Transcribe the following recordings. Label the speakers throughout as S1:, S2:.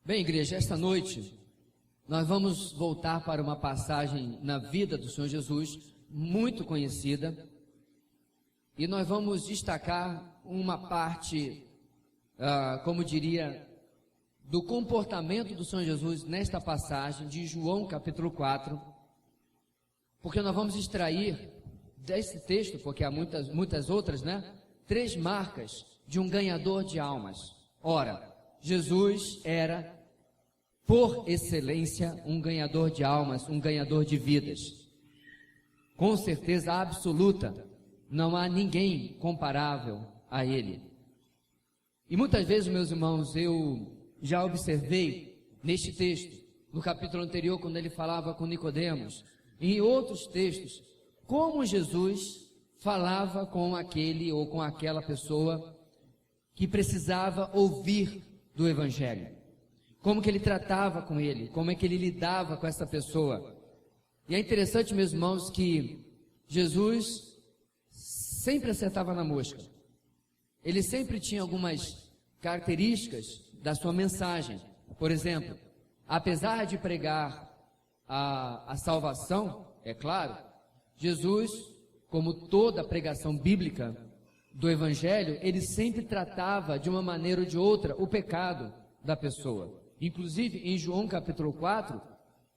S1: Bem, igreja, esta noite nós vamos voltar para uma passagem na vida do Senhor Jesus, muito conhecida, e nós vamos destacar uma parte, como diria, do comportamento do Senhor Jesus nesta passagem de João capítulo 4, porque nós vamos extrair desse texto, porque há muitas outras, né? 3 marcas de um ganhador de almas. Ora, Jesus era, por excelência, um ganhador de almas, um ganhador de vidas. Com certeza absoluta, não há ninguém comparável a ele. E muitas vezes, meus irmãos, eu já observei neste texto, no capítulo anterior, quando ele falava com Nicodemos, e em outros textos, como Jesus falava com aquele ou com aquela pessoa que precisava ouvir do Evangelho. Como que ele tratava com ele, como é que ele lidava com essa pessoa. E é interessante, meus irmãos, que Jesus sempre acertava na mosca. Ele sempre tinha algumas características da sua mensagem. Por exemplo, apesar de pregar a salvação, é claro, Jesus, como toda a pregação bíblica do Evangelho, ele sempre tratava de uma maneira ou de outra o pecado da pessoa. Inclusive, em João capítulo 4,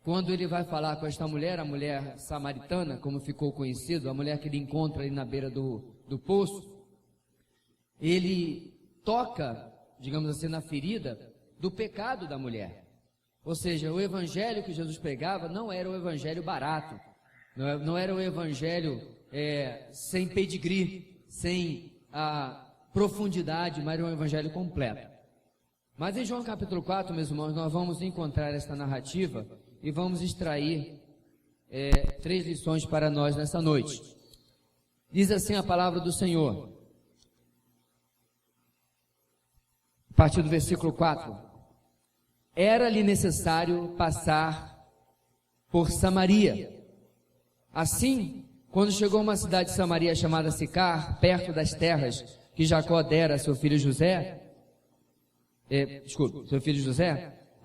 S1: quando ele vai falar com esta mulher, a mulher samaritana, como ficou conhecido, a mulher que ele encontra ali na beira do poço, ele toca, digamos assim, na ferida do pecado da mulher. Ou seja, o evangelho que Jesus pregava não era o evangelho barato, não era o evangelho sem pedigree, sem a profundidade, mas era um evangelho completo. Mas em João capítulo 4, meus irmãos, nós vamos encontrar esta narrativa e vamos extrair 3 lições para nós nessa noite. Diz assim a palavra do Senhor, a partir do versículo 4: Era-lhe necessário passar por Samaria. Assim, quando chegou a uma cidade de Samaria chamada Sicar, perto das terras que Jacó dera a seu filho José,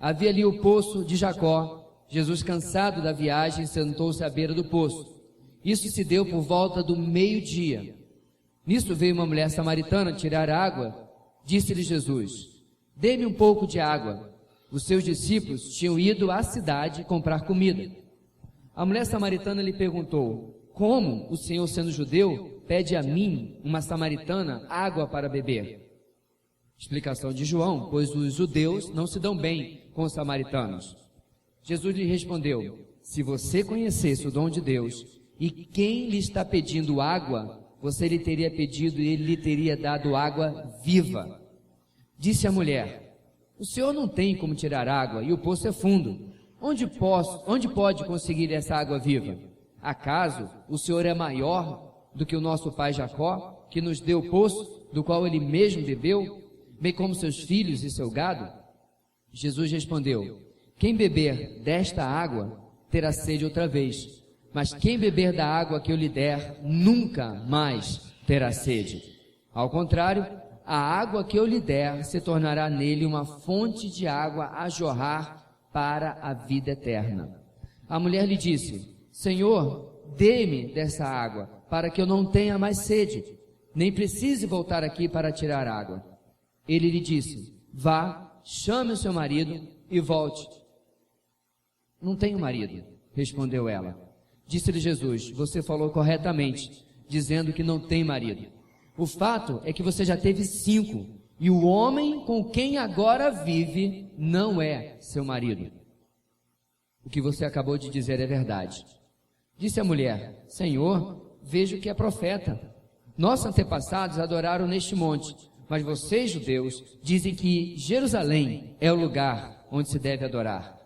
S1: havia ali o poço de Jacó. Jesus, cansado da viagem, sentou-se à beira do poço. Isso se deu por volta do meio-dia. Nisso veio uma mulher samaritana tirar água. Disse-lhe Jesus: Dê-me um pouco de água. Os seus discípulos tinham ido à cidade comprar comida. A mulher samaritana lhe perguntou: Como o Senhor, sendo judeu, pede a mim, uma samaritana, água para beber? Explicação de João: Pois os judeus não se dão bem com os samaritanos. Jesus lhe respondeu: Se você conhecesse o dom de Deus e quem lhe está pedindo água, você lhe teria pedido e ele lhe teria dado água viva. Disse a mulher: O senhor não tem como tirar água e o poço é fundo. Onde pode conseguir essa água viva? Acaso o senhor é maior do que o nosso pai Jacó, que nos deu o poço, do qual ele mesmo bebeu, bem como seus filhos e seu gado? Jesus respondeu: Quem beber desta água terá sede outra vez, mas quem beber da água que eu lhe der nunca mais terá sede. Ao contrário, a água que eu lhe der se tornará nele uma fonte de água a jorrar para a vida eterna. A mulher lhe disse: Senhor, dê-me dessa água, para que eu não tenha mais sede, nem precise voltar aqui para tirar água. Ele lhe disse: Vá, chame o seu marido e volte. Não tenho marido, respondeu ela. Disse-lhe Jesus: Você falou corretamente, dizendo que não tem marido. O fato é que você já teve 5, e o homem com quem agora vive não é seu marido. O que você acabou de dizer é verdade. Disse a mulher: Senhor, vejo que é profeta. Nossos antepassados adoraram neste monte, mas vocês, judeus, dizem que Jerusalém é o lugar onde se deve adorar.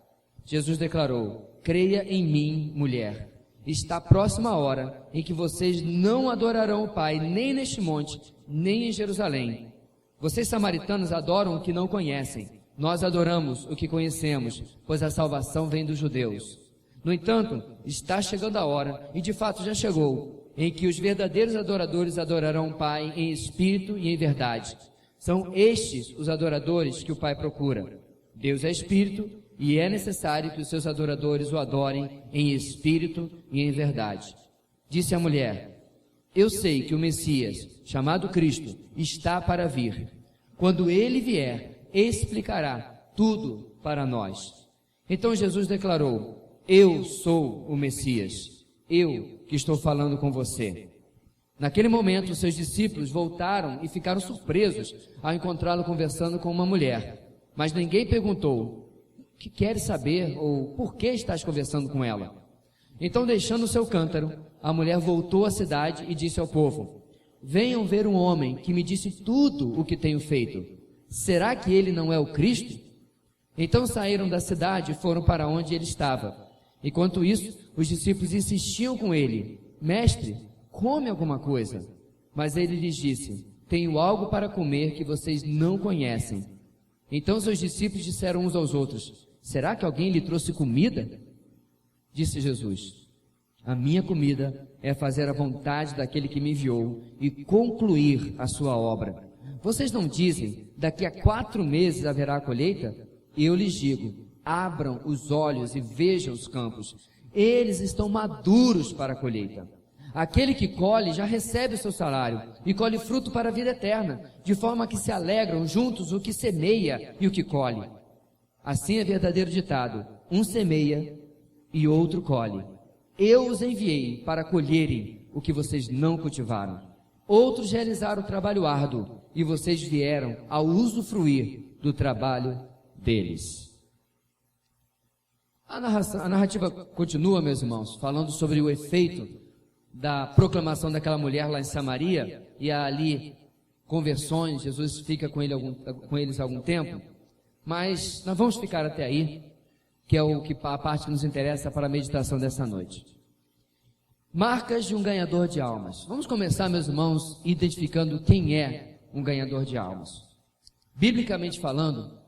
S1: Jesus declarou: Creia em mim, mulher. Está próxima a hora em que vocês não adorarão o Pai, nem neste monte, nem em Jerusalém. Vocês, samaritanos, adoram o que não conhecem. Nós adoramos o que conhecemos, pois a salvação vem dos judeus. No entanto, está chegando a hora, e de fato já chegou, em que os verdadeiros adoradores adorarão o Pai em espírito e em verdade. São estes os adoradores que o Pai procura. Deus é espírito e é necessário que os seus adoradores o adorem em espírito e em verdade. Disse a mulher: eu sei que o Messias, chamado Cristo, está para vir. Quando ele vier, explicará tudo para nós. Então Jesus declarou: eu sou o Messias, eu que estou falando com você. Naquele momento, seus discípulos voltaram e ficaram surpresos ao encontrá-lo conversando com uma mulher. Mas ninguém perguntou: o que queres saber ou por que estás conversando com ela? Então, deixando o seu cântaro, a mulher voltou à cidade e disse ao povo: venham ver um homem que me disse tudo o que tenho feito. Será que ele não é o Cristo? Então saíram da cidade e foram para onde ele estava. Enquanto isso, os discípulos insistiam com ele: mestre, come alguma coisa. Mas ele lhes disse: tenho algo para comer que vocês não conhecem. Então seus discípulos disseram uns aos outros: será que alguém lhe trouxe comida? Disse Jesus: a minha comida é fazer a vontade daquele que me enviou e concluir a sua obra. Vocês não dizem: daqui a 4 meses haverá a colheita? Eu lhes digo: abram os olhos e vejam os campos, eles estão maduros para a colheita. Aquele que colhe já recebe o seu salário e colhe fruto para a vida eterna, de forma que se alegram juntos o que semeia e o que colhe. Assim é verdadeiro ditado: um semeia e outro colhe. Eu os enviei para colherem o que vocês não cultivaram. Outros realizaram o trabalho árduo e vocês vieram a usufruir do trabalho deles. A narrativa continua, meus irmãos, falando sobre o efeito da proclamação daquela mulher lá em Samaria, e há ali conversões. Jesus fica com eles algum tempo, mas nós vamos ficar até aí, que é a parte que nos interessa para a meditação dessa noite. Marcas de um ganhador de almas. Vamos começar, meus irmãos, identificando quem é um ganhador de almas. Biblicamente falando,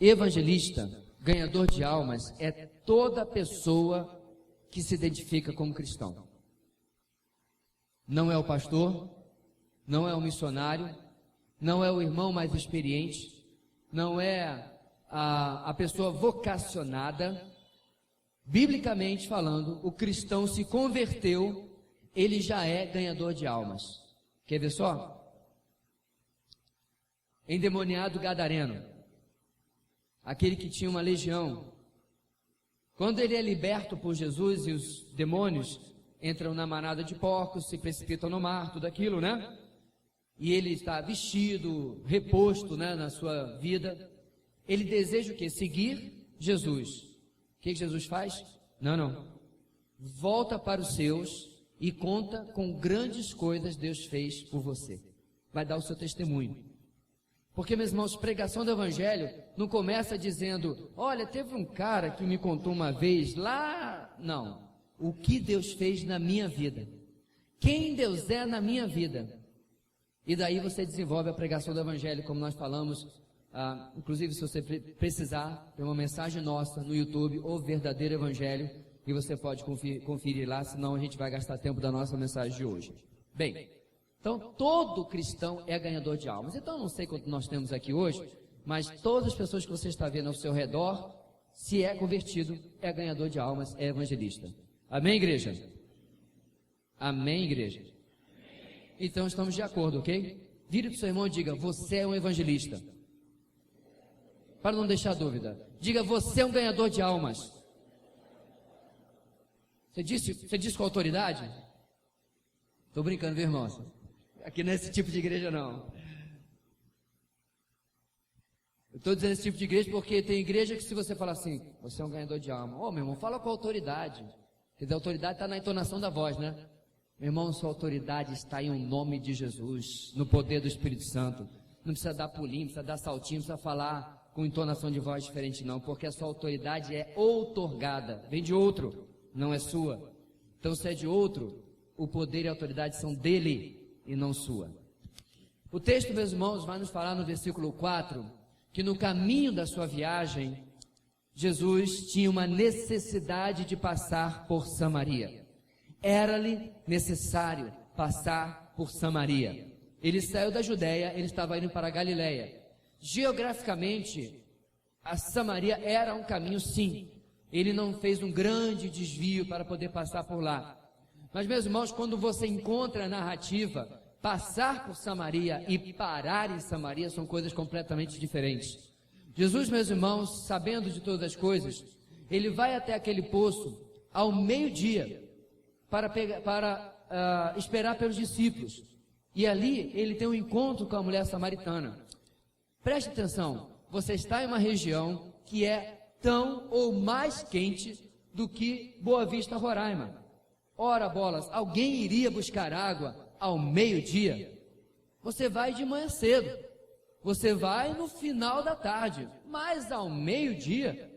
S1: evangelista, ganhador de almas, é toda pessoa que se identifica como cristão. Não é o pastor, não é o missionário, não é o irmão mais experiente, não é a pessoa vocacionada. Biblicamente falando, o cristão se converteu, ele já é ganhador de almas. Quer ver só? Endemoniado gadareno, aquele que tinha uma legião, quando ele é liberto por Jesus e os demônios entram na manada de porcos, se precipitam no mar, tudo aquilo, né? E ele está vestido, reposto, né, na sua vida. Ele deseja o quê? Seguir Jesus. O que Jesus faz? Não. Volta para os seus e conta com grandes coisas Deus fez por você. Vai dar o seu testemunho. Porque, meus irmãos, pregação do evangelho não começa dizendo: olha, teve um cara que me contou uma vez lá. Não. O que Deus fez na minha vida. Quem Deus é na minha vida. E daí você desenvolve a pregação do evangelho, como nós falamos. Inclusive, se você precisar, tem uma mensagem nossa no YouTube, O Verdadeiro Evangelho, e você pode conferir lá, senão a gente vai gastar tempo da nossa mensagem de hoje. Bem, então todo cristão é ganhador de almas. Então, não sei quanto nós temos aqui hoje, mas todas as pessoas que você está vendo ao seu redor, se é convertido, é ganhador de almas, é evangelista. Amém, igreja? Amém, igreja? Então estamos de acordo, ok? Vire para o seu irmão e diga: você é um evangelista. Para não deixar dúvida, diga: você é um ganhador de almas. Você disse com autoridade? Estou brincando, viu, irmãos? Aqui nesse tipo de igreja não. Eu estou dizendo esse tipo de igreja porque tem igreja que, se você falar assim: você é um ganhador de alma, meu irmão, fala com autoridade. Quer dizer, a autoridade está na entonação da voz, né? Meu irmão, sua autoridade está em nome de Jesus, no poder do Espírito Santo. Não precisa dar pulinho, não precisa dar saltinho, não precisa falar com entonação de voz diferente não, porque a sua autoridade é outorgada, vem de outro, não é sua. Então, se é de outro, o poder e a autoridade são dele e não sua. O texto, meus irmãos, vai nos falar no versículo 4, que no caminho da sua viagem, Jesus tinha uma necessidade de passar por Samaria. Era-lhe necessário passar por Samaria. Ele saiu da Judéia, ele estava indo para a Galileia. Geograficamente, A Samaria era um caminho, sim. Ele não fez um grande desvio para poder passar por lá. Mas, meus irmãos, quando você encontra a narrativa, passar por Samaria e parar em Samaria são coisas completamente diferentes. Jesus, meus irmãos, sabendo de todas as coisas, ele vai até aquele poço ao meio-dia para esperar pelos discípulos. E ali ele tem um encontro com a mulher samaritana. Preste atenção, você está em uma região que é tão ou mais quente do que Boa Vista, Roraima. Ora bolas, alguém iria buscar água ao meio-dia? Você vai de manhã cedo, você vai no final da tarde, mas ao meio-dia?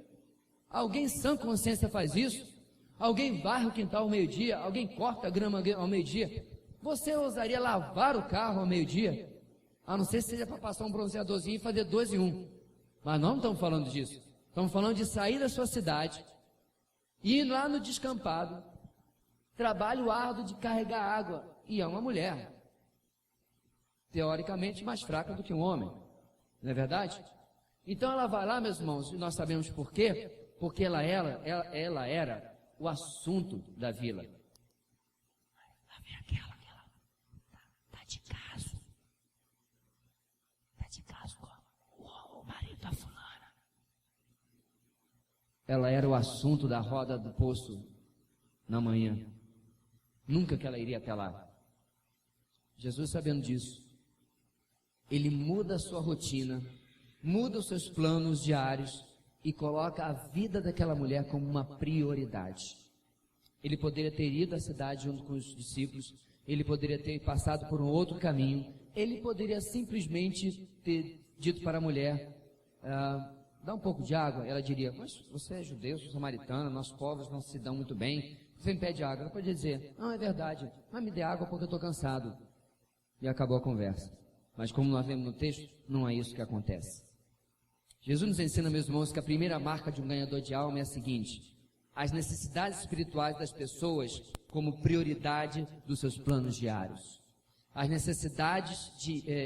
S1: Alguém sã consciência faz isso? Alguém varre o quintal ao meio-dia? Alguém corta a grama ao meio-dia? Você ousaria lavar o carro ao meio-dia? A não ser se seja para passar um bronzeadorzinho e fazer 2 em 1. Mas não estamos falando disso. Estamos falando de sair da sua cidade, ir lá no descampado, trabalho árduo de carregar água, e é uma mulher, teoricamente mais fraca do que um homem, não é verdade? Então ela vai lá, meus irmãos, e nós sabemos por quê? Porque ela era o assunto da vila. Lá vem aquela tá de caso com o marido da fulana. Ela era o assunto da roda do poço na manhã. Nunca que ela iria até lá. Jesus, sabendo disso, ele muda a sua rotina, muda os seus planos diários e coloca a vida daquela mulher como uma prioridade. Ele poderia ter ido à cidade junto com os discípulos, ele poderia ter passado por um outro caminho, ele poderia simplesmente ter dito para a mulher, dá um pouco de água. Ela diria, mas você é judeu, sou samaritana, nossos povos não se dão muito bem, você me pede água. Ela podia dizer, não, é verdade, mas me dê água porque eu estou cansado. E acabou a conversa. Mas como nós lemos no texto, não é isso que acontece. Jesus nos ensina, meus irmãos, que a primeira marca de um ganhador de alma é a seguinte: as necessidades espirituais das pessoas como prioridade dos seus planos diários. As necessidades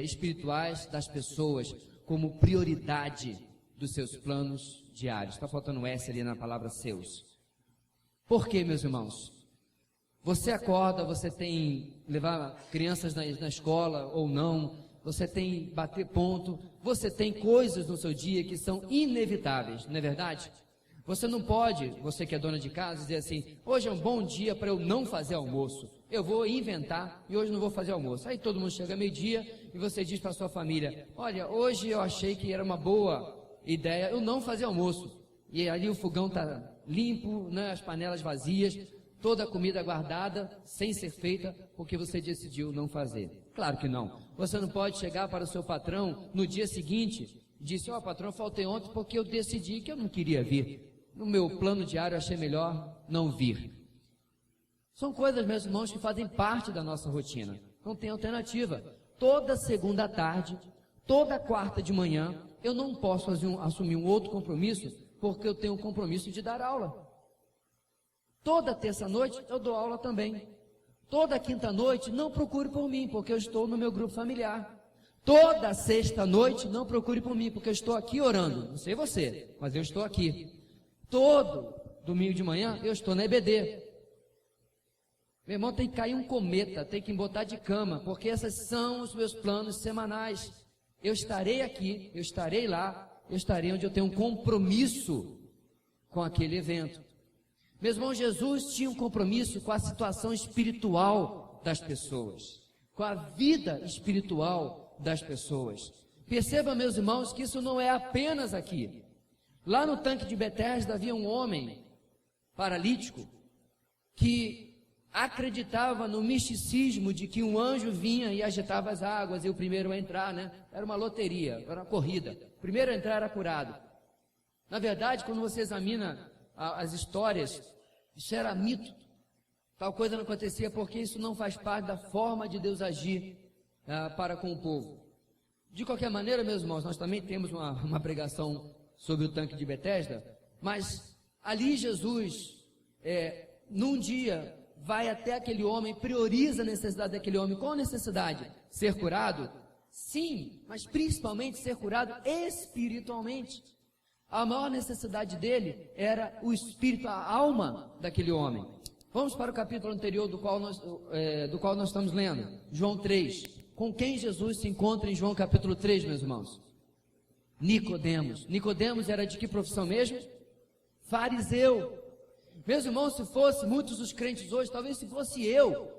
S1: espirituais das pessoas como prioridade dos seus planos diários. Está faltando S ali na palavra seus. Por quê, meus irmãos? Você acorda, você tem levar crianças na escola ou não, você tem bater ponto, você tem coisas no seu dia que são inevitáveis, não é verdade? Você não pode, você que é dona de casa, dizer assim, hoje é um bom dia para eu não fazer almoço, eu vou inventar e hoje não vou fazer almoço. Aí todo mundo chega meio-dia e você diz para a sua família, olha, hoje eu achei que era uma boa ideia eu não fazer almoço. E ali o fogão está limpo, né, as panelas vazias, toda a comida guardada, sem ser feita, porque você decidiu não fazer. Claro que não. Você não pode chegar para o seu patrão no dia seguinte e dizer, patrão, eu faltei ontem porque eu decidi que eu não queria vir. No meu plano diário eu achei melhor não vir. São coisas, meus irmãos, que fazem parte da nossa rotina. Não tem alternativa. Toda segunda à tarde, toda quarta de manhã, eu não posso assumir um outro compromisso, porque eu tenho um compromisso de dar aula. Toda terça-noite eu dou aula também. Toda quinta-noite não procure por mim, porque eu estou no meu grupo familiar. Toda sexta-noite não procure por mim, porque eu estou aqui orando. Não sei você, mas eu estou aqui. Todo domingo de manhã eu estou na EBD. Meu irmão, tem que cair um cometa, tem que me botar de cama, porque esses são os meus planos semanais. Eu estarei aqui, eu estarei lá, eu estarei onde eu tenho um compromisso com aquele evento. Meu irmão, Jesus tinha um compromisso com a situação espiritual das pessoas, com a vida espiritual das pessoas. Perceba, meus irmãos, que isso não é apenas aqui. Lá no tanque de Betesda havia um homem paralítico que acreditava no misticismo de que um anjo vinha e agitava as águas e o primeiro a entrar, né? Era uma loteria, era uma corrida. O primeiro a entrar era curado. Na verdade, quando você examina as histórias, isso era mito. Tal coisa não acontecia porque isso não faz parte da forma de Deus agir para com o povo. De qualquer maneira, meus irmãos, nós também temos uma pregação sobre o tanque de Betesda, mas ali Jesus, num dia, vai até aquele homem, prioriza a necessidade daquele homem. Qual a necessidade? Ser curado? Sim, mas principalmente ser curado espiritualmente. A maior necessidade dele era o espírito, a alma daquele homem. Vamos para o capítulo anterior do qual nós estamos lendo, João 3. Com quem Jesus se encontra em João capítulo 3, meus irmãos? Nicodemos. Nicodemos era de que profissão mesmo? Fariseu. Meus irmãos, se fosse muitos dos crentes hoje, talvez se fosse eu,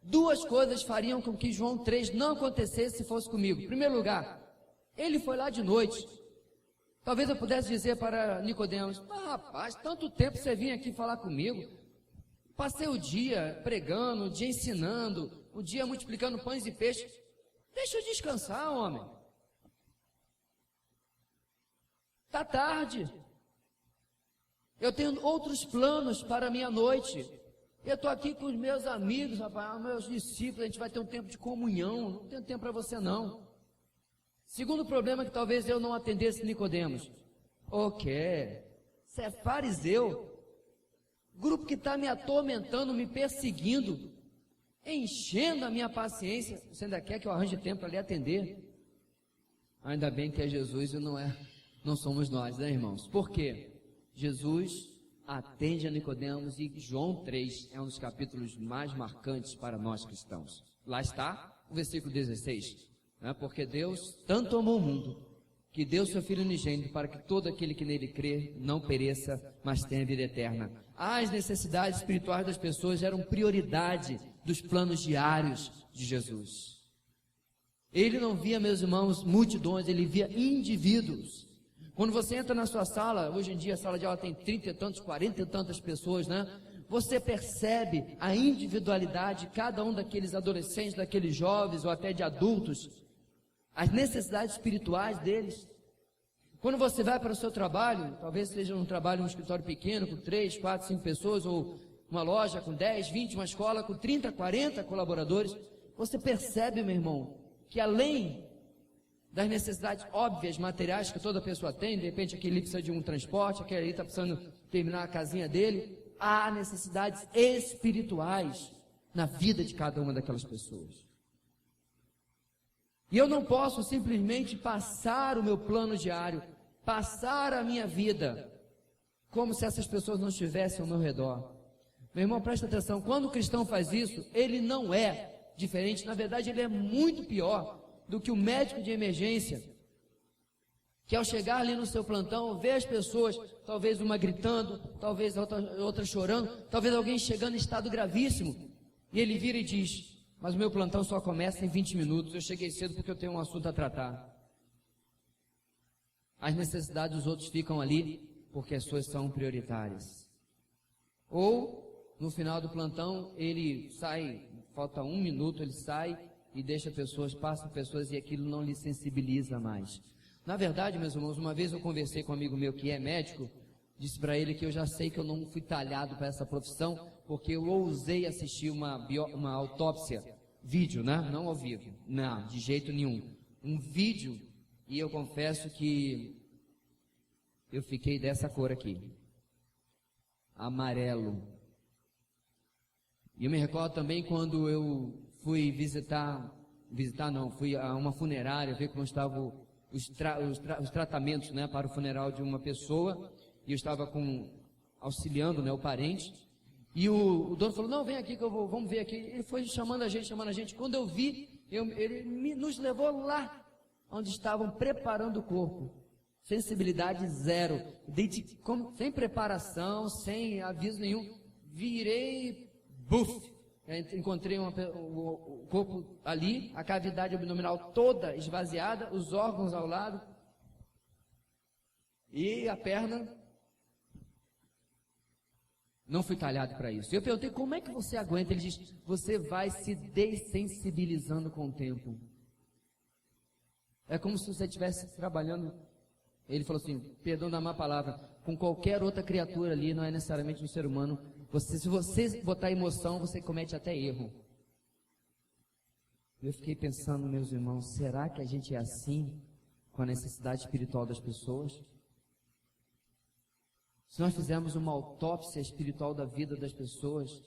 S1: duas coisas fariam com que João 3 não acontecesse se fosse comigo. Em primeiro lugar, ele foi lá de noite. Talvez eu pudesse dizer para Nicodemos: rapaz, tanto tempo você vinha aqui falar comigo, passei o dia pregando, o dia ensinando, o dia multiplicando pães e peixes, deixa eu descansar, homem, está tarde, eu tenho outros planos para a minha noite, eu estou aqui com os meus amigos, rapaz, meus discípulos, a gente vai ter um tempo de comunhão, não tenho tempo para você não. Segundo problema, que talvez eu não atendesse Nicodemos. O quê? Você é fariseu? Grupo que está me atormentando, me perseguindo, enchendo a minha paciência. Você ainda quer que eu arranje tempo para lhe atender? Ainda bem que é Jesus e não somos nós, né, irmãos? Por quê? Jesus atende a Nicodemos e João 3 é um dos capítulos mais marcantes para nós cristãos. Lá está o versículo 16. Porque Deus tanto amou o mundo, que deu seu Filho unigênito, para que todo aquele que nele crê não pereça, mas tenha vida eterna. As necessidades espirituais das pessoas eram prioridade dos planos diários de Jesus. Ele não via, meus irmãos, multidões, ele via indivíduos. Quando você entra na sua sala, hoje em dia a sala de aula tem 30 e tantos, 40 e tantas pessoas, Você percebe a individualidade de cada um daqueles adolescentes, daqueles jovens ou até de adultos, as necessidades espirituais deles. Quando você vai para o seu trabalho, talvez seja um trabalho em um escritório pequeno, com 3, 4, 5 pessoas, ou uma loja com 10, 20, uma escola com 30, 40 colaboradores, você percebe, meu irmão, que além das necessidades óbvias, materiais que toda pessoa tem, de repente aquele ali precisa de um transporte, aquele ali está precisando terminar a casinha dele, há necessidades espirituais na vida de cada uma daquelas pessoas. E eu não posso simplesmente passar o meu plano diário, passar a minha vida, como se essas pessoas não estivessem ao meu redor. Meu irmão, presta atenção, quando o cristão faz isso, ele não é diferente, na verdade ele é muito pior do que o médico de emergência, que ao chegar ali no seu plantão, vê as pessoas, talvez uma gritando, talvez outra chorando, talvez alguém chegando em estado gravíssimo, e ele vira e diz: mas o meu plantão só começa em 20 minutos, eu cheguei cedo porque eu tenho um assunto a tratar. As necessidades dos outros ficam ali, porque as suas são prioritárias. Ou, no final do plantão, ele sai, falta 1 minuto, ele sai e deixa pessoas, passa pessoas e aquilo não lhe sensibiliza mais. Na verdade, meus irmãos, uma vez eu conversei com um amigo meu que é médico, disse para ele que eu já sei que eu não fui talhado para essa profissão, porque eu ousei assistir uma autópsia, vídeo, não ao vivo, não, de jeito nenhum, um vídeo, e eu confesso que eu fiquei dessa cor aqui, amarelo. E eu me recordo também quando eu fui fui a uma funerária, ver como estavam os tratamentos, para o funeral de uma pessoa, e eu estava auxiliando, o parente, e o dono falou: não, vem aqui que vamos ver aqui. Ele foi chamando a gente, quando eu vi, ele nos levou lá, onde estavam preparando o corpo, sensibilidade zero, sem preparação, sem aviso nenhum, virei, encontrei o corpo ali, a cavidade abdominal toda esvaziada, os órgãos ao lado, e a perna. Não fui talhado para isso. Eu perguntei: como é que você aguenta? Ele diz: você vai se dessensibilizando com o tempo. É como se você estivesse trabalhando. Ele falou assim, perdão da má palavra, com qualquer outra criatura ali, não é necessariamente um ser humano. Se você botar emoção, você comete até erro. Eu fiquei pensando, meus irmãos, será que a gente é assim com a necessidade espiritual das pessoas? Se nós fizermos uma autópsia espiritual da vida das pessoas,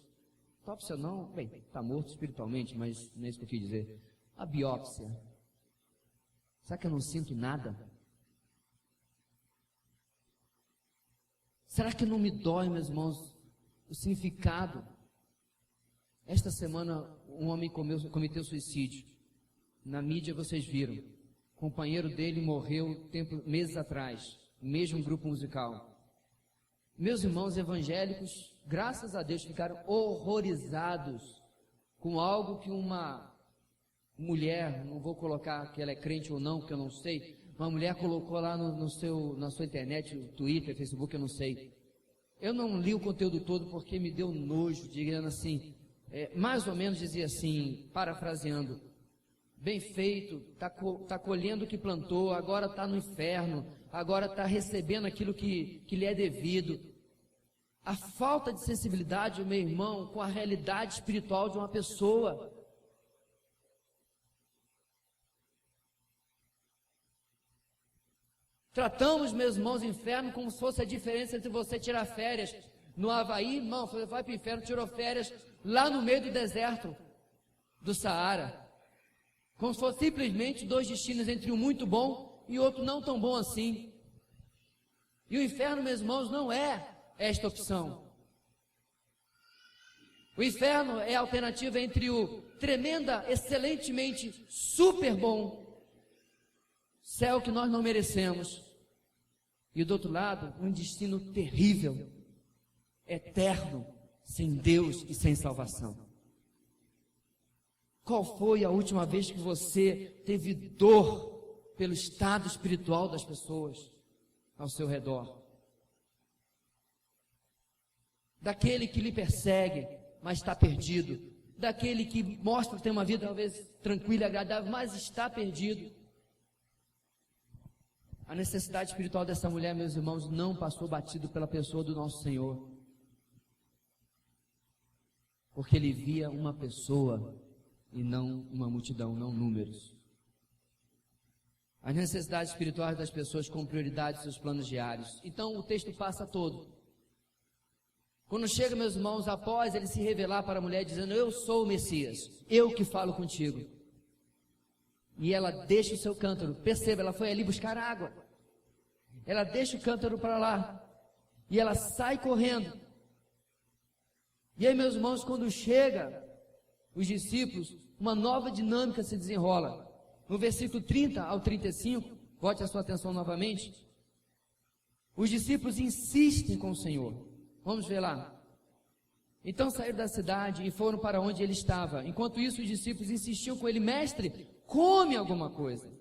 S1: autópsia não, bem, está morto espiritualmente, mas não é isso que eu quis dizer. A biópsia. Será que eu não sinto nada? Será que não me dói, meus irmãos, o significado? Esta semana, um homem cometeu suicídio. Na mídia vocês viram. O companheiro dele morreu meses atrás, no mesmo grupo musical. Meus irmãos evangélicos, graças a Deus, ficaram horrorizados com algo que uma mulher, não vou colocar que ela é crente ou não, porque eu não sei, uma mulher colocou lá na sua internet, no Twitter, Facebook, eu não sei. Eu não li o conteúdo todo porque me deu nojo, dizendo assim, mais ou menos dizia assim, parafraseando: bem feito, está colhendo o que plantou, agora está no inferno, agora está recebendo aquilo que lhe é devido. A falta de sensibilidade, meu irmão, com a realidade espiritual de uma pessoa. Tratamos, meus irmãos, o inferno como se fosse a diferença entre você tirar férias no Havaí, irmão, você vai para o inferno, tirou férias lá no meio do deserto do Saara. Como se fosse simplesmente dois destinos, entre um muito bom e outro não tão bom assim. E o inferno, meus irmãos, não é esta opção. O inferno é a alternativa entre o tremenda, excelentemente, super bom céu que nós não merecemos, e do outro lado, um destino terrível, eterno, sem Deus e sem salvação. Qual foi a última vez que você teve dor pelo estado espiritual das pessoas ao seu redor? Daquele que lhe persegue, mas está perdido. Daquele que mostra ter uma vida talvez tranquila e agradável, mas está perdido. A necessidade espiritual dessa mulher, meus irmãos, não passou batido pela pessoa do nosso Senhor. Porque ele via uma pessoa e não uma multidão, não números. As necessidades espirituais das pessoas com prioridade seus planos diários. Então o texto passa todo. Quando chega, meus irmãos, após ele se revelar para a mulher dizendo: eu sou o Messias, eu que falo contigo. E ela deixa o seu cântaro. Perceba, ela foi ali buscar água. Ela deixa o cântaro para lá. E ela sai correndo. E aí, meus irmãos, quando chega os discípulos, uma nova dinâmica se desenrola. No versículo 30 ao 35, volte a sua atenção novamente. Os discípulos insistem com o Senhor. Vamos ver lá. Então saíram da cidade e foram para onde ele estava. Enquanto isso, os discípulos insistiam com ele: mestre, come alguma coisa.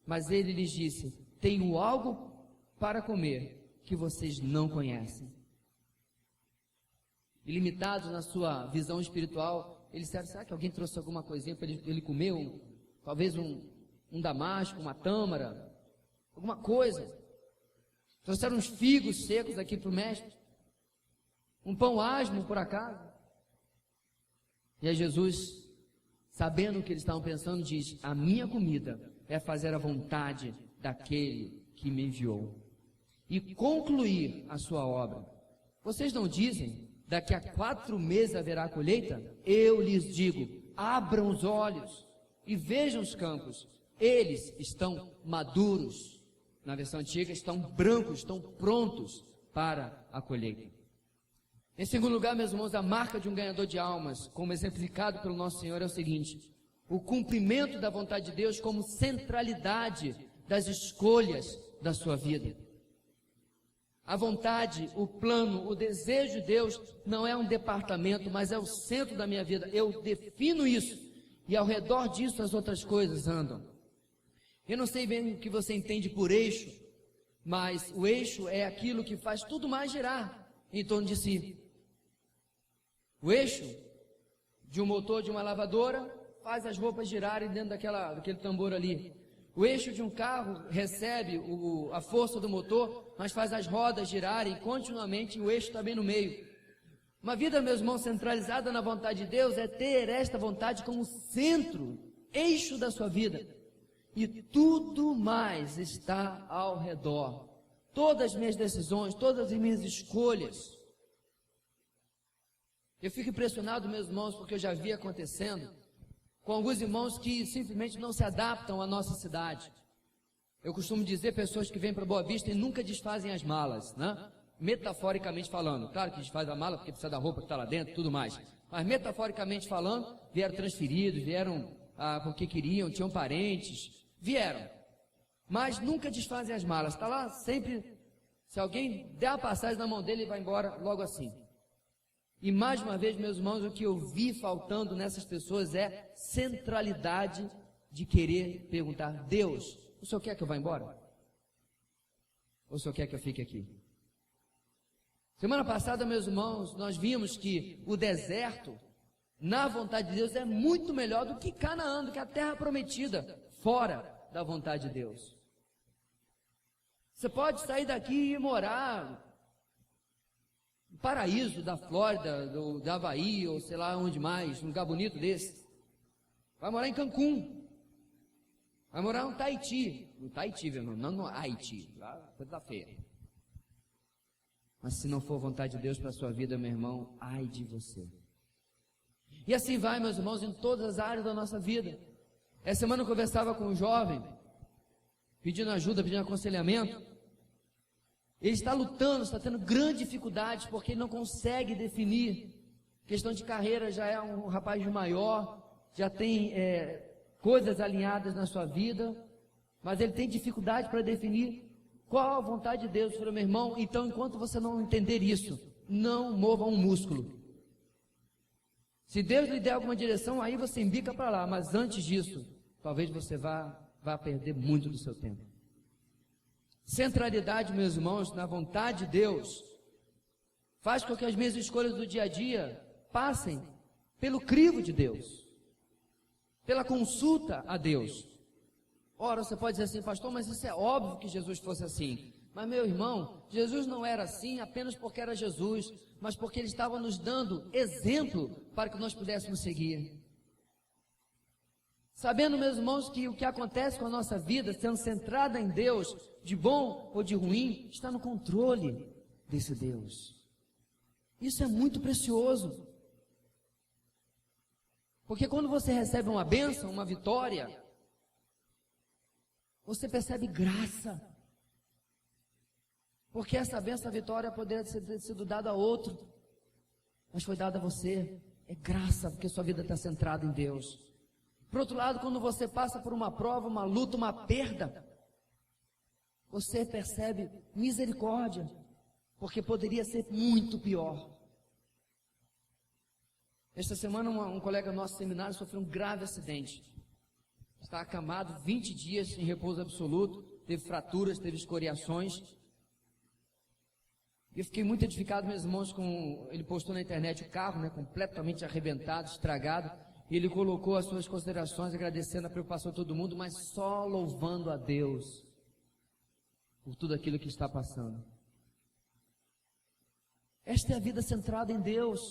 S1: Mas ele lhes disse: tenho algo para comer que vocês não conhecem. Ilimitados na sua visão espiritual, eles disseram: será que alguém trouxe alguma coisinha para ele comer? Talvez um damasco, uma tâmara, alguma coisa. Trouxeram uns figos secos aqui para o mestre. Um pão asmo, por acaso? E aí Jesus, sabendo o que eles estavam pensando, diz: a minha comida é fazer a vontade daquele que me enviou e concluir a sua obra. Vocês não dizem: daqui a 4 meses haverá colheita? Eu lhes digo: abram os olhos e vejam os campos, eles estão maduros. Na versão antiga, estão brancos, estão prontos para a colheita. Em segundo lugar, meus irmãos, a marca de um ganhador de almas, como exemplificado pelo nosso Senhor, é o seguinte: o cumprimento da vontade de Deus como centralidade das escolhas da sua vida. A vontade, o plano, o desejo de Deus não é um departamento, mas é o centro da minha vida. Eu defino isso e ao redor disso as outras coisas andam. Eu não sei bem o que você entende por eixo, mas o eixo é aquilo que faz tudo mais girar em torno de si. O eixo de um motor de uma lavadora faz as roupas girarem dentro daquele tambor ali. O eixo de um carro recebe a força do motor, mas faz as rodas girarem continuamente, e o eixo está bem no meio. Uma vida, meus irmãos, centralizada na vontade de Deus é ter esta vontade como centro, eixo da sua vida. E tudo mais está ao redor. Todas as minhas decisões, todas as minhas escolhas. Eu fico impressionado, meus irmãos, porque eu já vi acontecendo com alguns irmãos que simplesmente não se adaptam à nossa cidade. Eu costumo dizer, pessoas que vêm para Boa Vista e nunca desfazem as malas, né? metaforicamente falando. Claro que a gente faz a mala porque precisa da roupa que está lá dentro, tudo mais. Mas metaforicamente falando, vieram transferidos, vieram porque queriam, tinham parentes, vieram. Mas nunca desfazem as malas. Está lá sempre, se alguém der a passagem na mão dele, ele vai embora logo assim. E mais uma vez, meus irmãos, o que eu vi faltando nessas pessoas é centralidade de querer perguntar: Deus, o Senhor quer que eu vá embora? Ou o Senhor quer que eu fique aqui? Semana passada, meus irmãos, nós vimos que o deserto, na vontade de Deus, é muito melhor do que Canaã, do que a terra prometida, fora da vontade de Deus. Você pode sair daqui e morar no paraíso da Flórida, do Havaí, ou sei lá onde mais, um lugar bonito desse. Vai morar em Cancún. Vai morar no Tahiti. No Tahiti, meu irmão, não no Haiti. Lá, coisa da feia. Mas se não for vontade de Deus para a sua vida, meu irmão, ai de você. E assim vai, meus irmãos, em todas as áreas da nossa vida. Essa semana eu conversava com um jovem, pedindo ajuda, pedindo aconselhamento. Ele está lutando, está tendo grandes dificuldades, porque ele não consegue definir. Questão de carreira, já é um rapaz maior, já tem coisas alinhadas na sua vida, mas ele tem dificuldade para definir qual a vontade de Deus. Eu falei: meu irmão, então enquanto você não entender isso, não mova um músculo. Se Deus lhe der alguma direção, aí você embica para lá, mas antes disso, talvez você vá perder muito do seu tempo. Centralidade, meus irmãos, na vontade de Deus, faz com que as minhas escolhas do dia a dia passem pelo crivo de Deus, pela consulta a Deus. Ora, você pode dizer assim: pastor, mas isso é óbvio que Jesus fosse assim. Mas, meu irmão, Jesus não era assim apenas porque era Jesus, mas porque Ele estava nos dando exemplo para que nós pudéssemos seguir. Sabendo, meus irmãos, que o que acontece com a nossa vida, sendo centrada em Deus, de bom ou de ruim, está no controle desse Deus. Isso é muito precioso. Porque quando você recebe uma bênção, uma vitória, você percebe graça. Porque essa bênção, a vitória, poderia ter sido dada a outro, mas foi dada a você. É graça, porque sua vida está centrada em Deus. Por outro lado, quando você passa por uma prova, uma luta, uma perda, você percebe misericórdia, porque poderia ser muito pior. Esta semana, um colega nosso do seminário sofreu um grave acidente. Está acamado 20 dias em repouso absoluto, teve fraturas, teve escoriações. E eu fiquei muito edificado, meus irmãos, com ele postou na internet o carro, completamente arrebentado, estragado. E ele colocou as suas considerações, agradecendo a preocupação de todo mundo, mas só louvando a Deus por tudo aquilo que está passando. Esta é a vida centrada em Deus.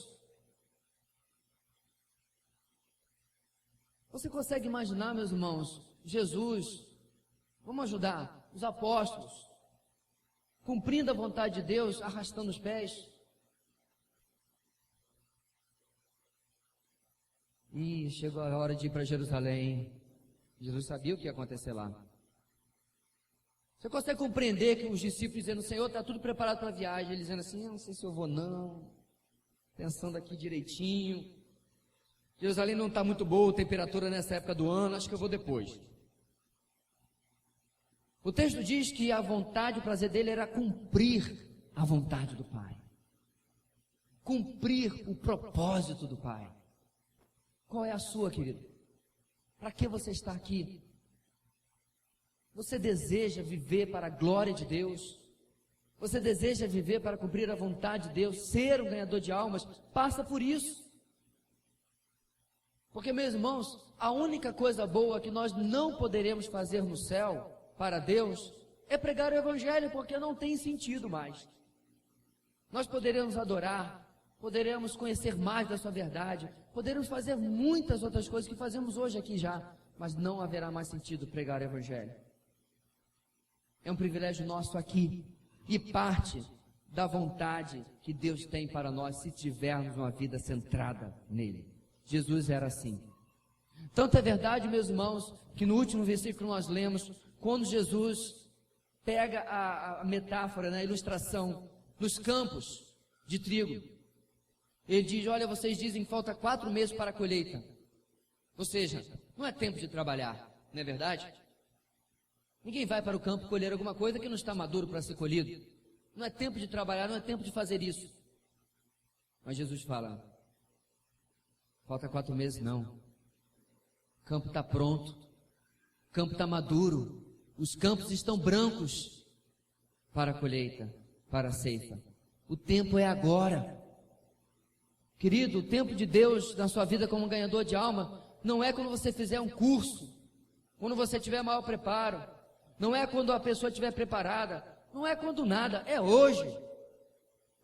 S1: Você consegue imaginar, meus irmãos, Jesus, vamos ajudar, os apóstolos, cumprindo a vontade de Deus, arrastando os pés? E chegou a hora de ir para Jerusalém. Jesus sabia o que ia acontecer lá. Você consegue compreender que os discípulos dizendo: Senhor, está tudo preparado para a viagem. Ele dizendo assim: eu não sei se eu vou não. Pensando aqui direitinho. Jerusalém não está muito boa, a temperatura nessa época do ano, acho que eu vou depois. O texto diz que a vontade, o prazer dele era cumprir a vontade do Pai. Cumprir o propósito do Pai. Qual é a sua, querido? Para que você está aqui? Você deseja viver para a glória de Deus? Você deseja viver para cumprir a vontade de Deus? Ser um ganhador de almas? Passa por isso. Porque, meus irmãos, a única coisa boa que nós não poderemos fazer no céu para Deus é pregar o Evangelho, porque não tem sentido mais. Nós poderemos adorar, poderemos conhecer mais da sua verdade, poderemos fazer muitas outras coisas que fazemos hoje aqui já, mas não haverá mais sentido pregar o Evangelho. É um privilégio nosso aqui, e parte da vontade que Deus tem para nós, se tivermos uma vida centrada nele. Jesus era assim. Tanto é verdade, meus irmãos, que no último versículo nós lemos, quando Jesus pega a metáfora, a ilustração, nos campos de trigo. Ele diz, olha, vocês dizem que falta 4 meses para a colheita. Ou seja, não é tempo de trabalhar, não é verdade? Ninguém vai para o campo colher alguma coisa que não está maduro para ser colhido. Não é tempo de trabalhar, não é tempo de fazer isso. Mas Jesus fala, falta 4 meses não. O campo está pronto, o campo está maduro, os campos estão brancos para a colheita, para a ceifa. O tempo é agora. Querido, o tempo de Deus na sua vida como ganhador de alma não é quando você fizer um curso, quando você tiver maior preparo, não é quando a pessoa estiver preparada, não é quando nada, é hoje.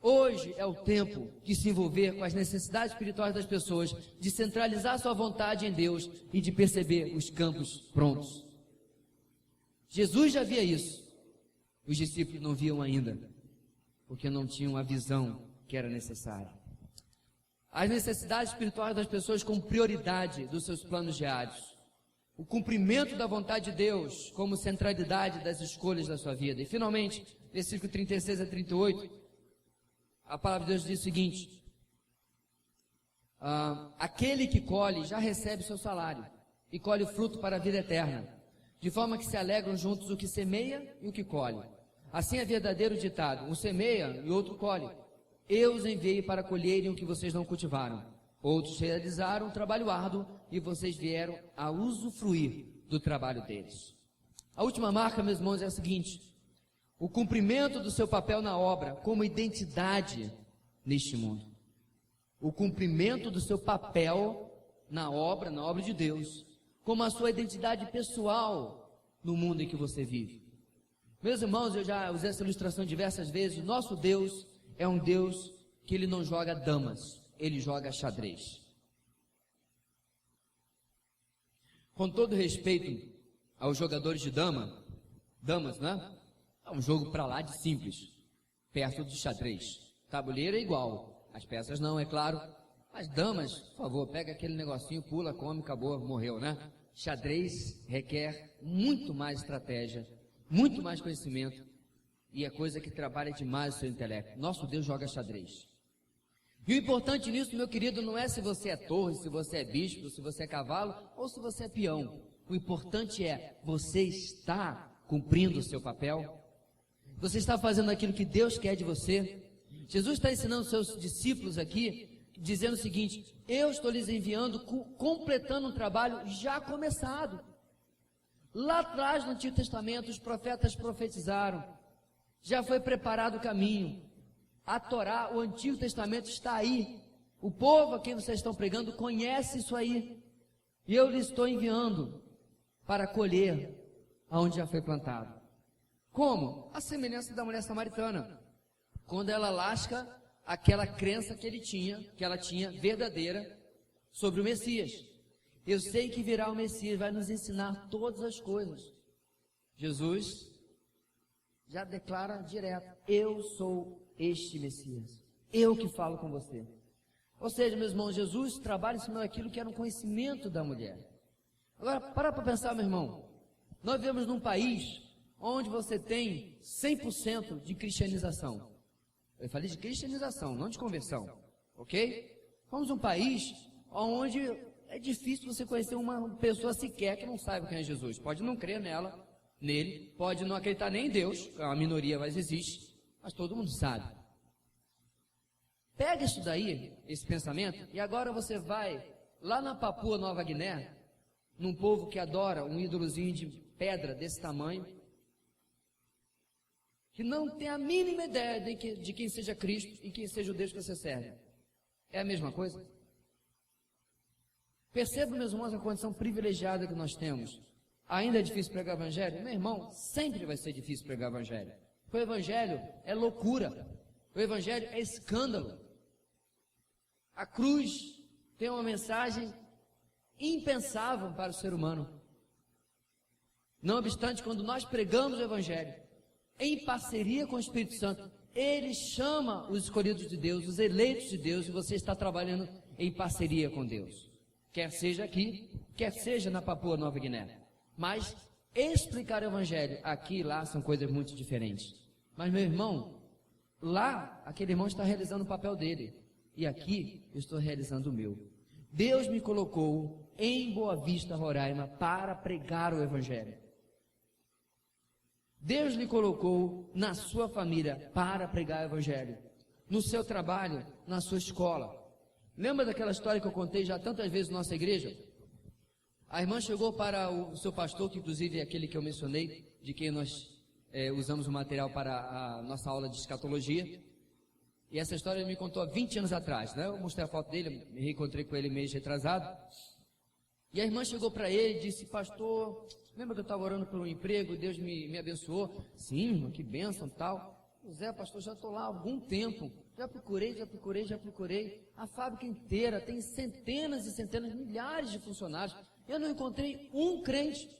S1: Hoje é o tempo de se envolver com as necessidades espirituais das pessoas, de centralizar sua vontade em Deus e de perceber os campos prontos. Jesus já via isso, os discípulos não viam ainda, porque não tinham a visão que era necessária. As necessidades espirituais das pessoas como prioridade dos seus planos diários. O cumprimento da vontade de Deus como centralidade das escolhas da sua vida. E finalmente, versículo 36 a 38, a palavra de Deus diz o seguinte, aquele que colhe já recebe seu salário e colhe o fruto para a vida eterna, de forma que se alegram juntos o que semeia e o que colhe. Assim é verdadeiro ditado, um semeia e outro colhe. Eu os enviei para colherem o que vocês não cultivaram. Outros realizaram um trabalho árduo e vocês vieram a usufruir do trabalho deles. A última marca, meus irmãos, é a seguinte: o cumprimento do seu papel na obra como identidade neste mundo. O cumprimento do seu papel na obra de Deus, como a sua identidade pessoal no mundo em que você vive. Meus irmãos, eu já usei essa ilustração diversas vezes. Nosso Deus é um Deus que Ele não joga damas, Ele joga xadrez. Com todo respeito aos jogadores de damas, né? É um jogo para lá de simples, perto de xadrez. Tabuleiro é igual, as peças não, é claro. Mas damas, por favor, pega aquele negocinho, pula, come, acabou, morreu, né? Xadrez requer muito mais estratégia, muito mais conhecimento, e é coisa que trabalha demais o seu intelecto. Nosso Deus joga xadrez. E o importante nisso, meu querido, não é se você é torre, se você é bispo, se você é cavalo, ou se você é peão. O importante é, você está cumprindo o seu papel? Você está fazendo aquilo que Deus quer de você? Jesus está ensinando os seus discípulos aqui, dizendo o seguinte: eu estou lhes enviando, completando um trabalho já começado. Lá atrás, no Antigo Testamento, os profetas profetizaram. Já foi preparado o caminho. A Torá, o Antigo Testamento está aí. O povo a quem vocês estão pregando conhece isso aí. E eu lhes estou enviando para colher aonde já foi plantado. Como? A semelhança da mulher samaritana. Quando ela lasca aquela crença que ela tinha verdadeira sobre o Messias. Eu sei que virá o Messias, vai nos ensinar todas as coisas. Jesus já declara direto: eu sou este Messias, eu que falo com você. Ou seja, meus irmãos, Jesus trabalha em cima daquilo que era um conhecimento da mulher. Agora, para pensar, meu irmão, nós vivemos num país onde você tem 100% de cristianização. Eu falei de cristianização, não de conversão, ok? Vamos um país onde é difícil você conhecer uma pessoa sequer que não saiba quem é Jesus. Pode não crer nele, pode não acreditar nem em Deus, é uma minoria, mas existe, mas todo mundo sabe. Pega isso daí, esse pensamento, e agora você vai lá na Papua Nova Guiné, num povo que adora um ídolozinho de pedra desse tamanho, que não tem a mínima ideia de quem seja Cristo e quem seja o Deus que você serve. É a mesma coisa? Perceba, meus irmãos, a condição privilegiada que nós temos. Ainda é difícil pregar o Evangelho? Meu irmão, sempre vai ser difícil pregar o Evangelho. Porque o Evangelho é loucura. O Evangelho é escândalo. A cruz tem uma mensagem impensável para o ser humano. Não obstante, quando nós pregamos o Evangelho, em parceria com o Espírito Santo, Ele chama os escolhidos de Deus, os eleitos de Deus, e você está trabalhando em parceria com Deus. Quer seja aqui, quer seja na Papua Nova Guiné. Mas explicar o Evangelho aqui e lá são coisas muito diferentes. Mas, meu irmão, lá, aquele irmão está realizando o papel dele. E aqui, eu estou realizando o meu. Deus me colocou em Boa Vista, Roraima, para pregar o Evangelho. Deus lhe colocou na sua família para pregar o Evangelho. No seu trabalho, na sua escola. Lembra daquela história que eu contei já tantas vezes na nossa igreja? A irmã chegou para o seu pastor, que inclusive é aquele que eu mencionei, de quem nós usamos o material para a nossa aula de escatologia. E essa história ele me contou há 20 anos atrás, né? Eu mostrei a foto dele, me reencontrei com ele mês retrasado. E a irmã chegou para ele e disse: pastor, lembra que eu estava orando por um emprego, Deus me abençoou? Sim, irmã, que bênção, tal. Zé, pastor, já estou lá há algum tempo, já procurei, a fábrica inteira tem centenas e centenas, milhares de funcionários, eu não encontrei um crente.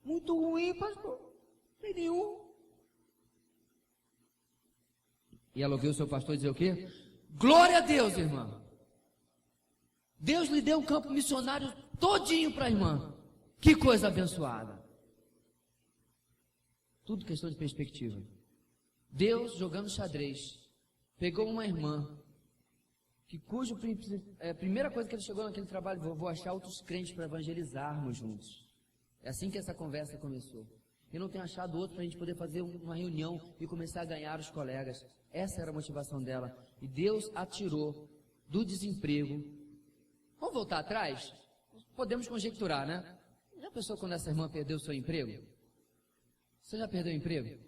S1: Muito ruim, pastor, não tem nenhum. E ela ouviu o seu pastor dizer o quê? Glória a Deus, irmã. Deus lhe deu um campo missionário todinho para a irmã. Que coisa abençoada. Tudo questão de perspectiva. Deus, jogando xadrez, pegou uma irmã, cuja primeira coisa que ele chegou naquele trabalho, vou achar outros crentes para evangelizarmos juntos. É assim que essa conversa começou. Eu não tenho achado outro para a gente poder fazer uma reunião e começar a ganhar os colegas. Essa era a motivação dela. E Deus a tirou do desemprego. Vamos voltar atrás? Podemos conjecturar, né? Já pensou quando essa irmã perdeu o seu emprego? Você já perdeu o emprego?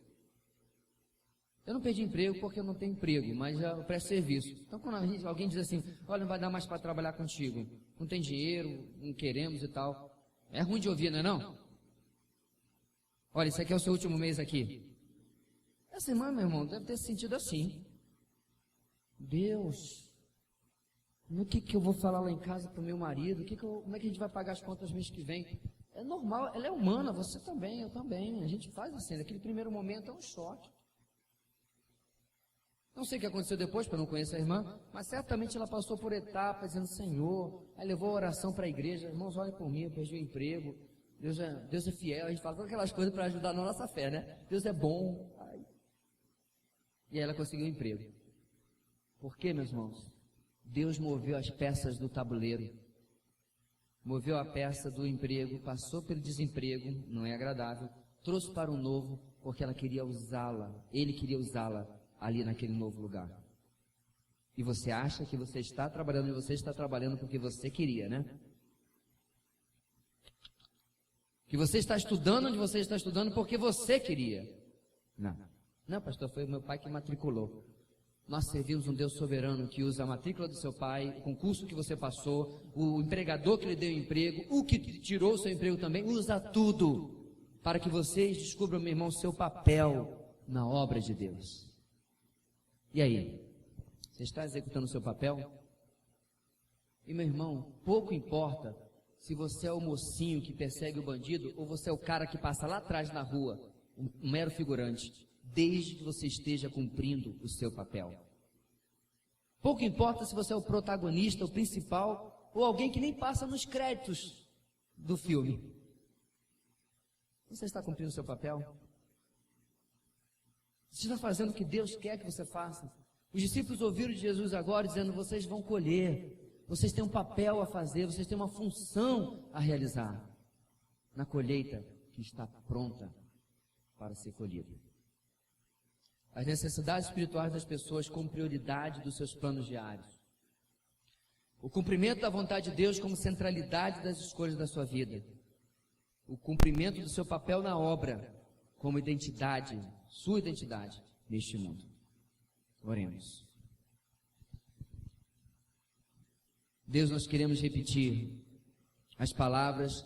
S1: Eu não perdi emprego porque eu não tenho emprego, mas eu presto serviço. Então quando alguém diz assim, olha, não vai dar mais para trabalhar contigo, não tem dinheiro, não queremos e tal, é ruim de ouvir, não é não? Olha, isso aqui é o seu último mês aqui. Essa irmã, meu irmão, deve ter se sentido assim. Deus, o que eu vou falar lá em casa para o meu marido? Como é que a gente vai pagar as contas mês que vem? É normal, ela é humana, você também, eu também. A gente faz assim, naquele primeiro momento é um choque. Não sei o que aconteceu depois, porque eu não conheço a irmã, mas certamente ela passou por etapas, dizendo, Senhor, aí levou a oração para a igreja, irmãos, olhem por mim, eu perdi o emprego, Deus é fiel, a gente fala todas aquelas coisas para ajudar na nossa fé, né? Deus é bom. Ai. E aí ela conseguiu um emprego. Por quê, meus irmãos? Deus moveu as peças do tabuleiro, moveu a peça do emprego, passou pelo desemprego, não é agradável, trouxe para um novo, porque ela queria usá-la, ele queria usá-la ali naquele novo lugar. E você acha que você está trabalhando, e você está trabalhando porque você queria, né? Que você está estudando onde você está estudando porque você queria. Não, pastor, foi o meu pai que matriculou. Nós servimos um Deus soberano que usa a matrícula do seu pai, o concurso que você passou, o empregador que lhe deu emprego, o que tirou o seu emprego também, usa tudo para que vocês descubram, meu irmão, seu papel na obra de Deus. E aí? Você está executando o seu papel? E meu irmão, pouco importa se você é o mocinho que persegue o bandido ou você é o cara que passa lá atrás na rua, um mero figurante, desde que você esteja cumprindo o seu papel. Pouco importa se você é o protagonista, o principal, ou alguém que nem passa nos créditos do filme. Você está cumprindo o seu papel? Você está fazendo o que Deus quer que você faça? Os discípulos ouviram de Jesus agora dizendo, vocês vão colher, vocês têm um papel a fazer, vocês têm uma função a realizar na colheita que está pronta para ser colhida. As necessidades espirituais das pessoas como prioridade dos seus planos diários. O cumprimento da vontade de Deus como centralidade das escolhas da sua vida. O cumprimento do seu papel na obra como identidade, sua identidade neste mundo. Oremos. Deus, nós queremos repetir as palavras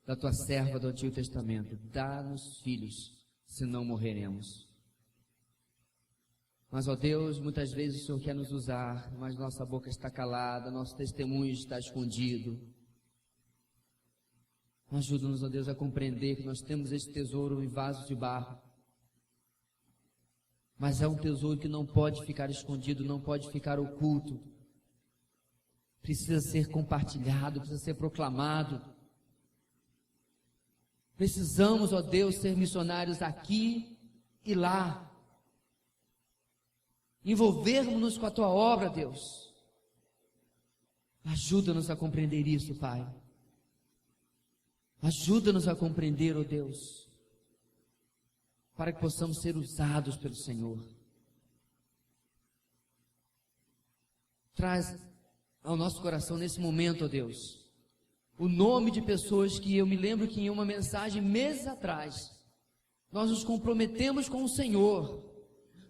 S1: da tua serva do Antigo Testamento. Dá-nos filhos, senão morreremos. Mas, ó Deus, muitas vezes o Senhor quer nos usar, mas nossa boca está calada, nosso testemunho está escondido. Ajuda-nos, ó Deus, a compreender que nós temos esse tesouro em vasos de barro. Mas é um tesouro que não pode ficar escondido, não pode ficar oculto. Precisa ser compartilhado, precisa ser proclamado. Precisamos, ó Deus, ser missionários aqui e lá. envolvermos-nos com a Tua obra, Deus. Ajuda-nos a compreender isso, Pai. Ajuda-nos a compreender, ó Deus, para que possamos ser usados pelo Senhor. Traz ao nosso coração nesse momento, ó Deus, o nome de pessoas que eu me lembro que em uma mensagem meses atrás, nós nos comprometemos com o Senhor.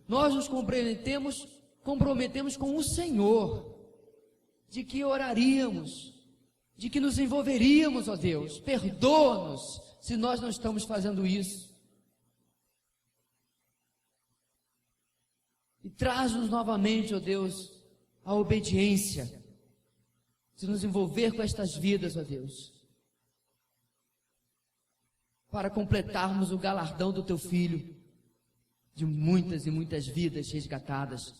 S1: Nós nos comprometemos com o Senhor, de que oraríamos, de que nos envolveríamos, ó Deus. Perdoa-nos se nós não estamos fazendo isso. E traz-nos novamente, ó Deus, a obediência, de nos envolver com estas vidas, ó Deus, para completarmos o galardão do Teu Filho, de muitas e muitas vidas resgatadas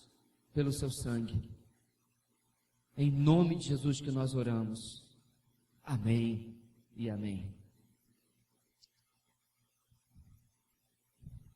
S1: pelo Seu sangue. Em nome de Jesus que nós oramos. Amém e amém.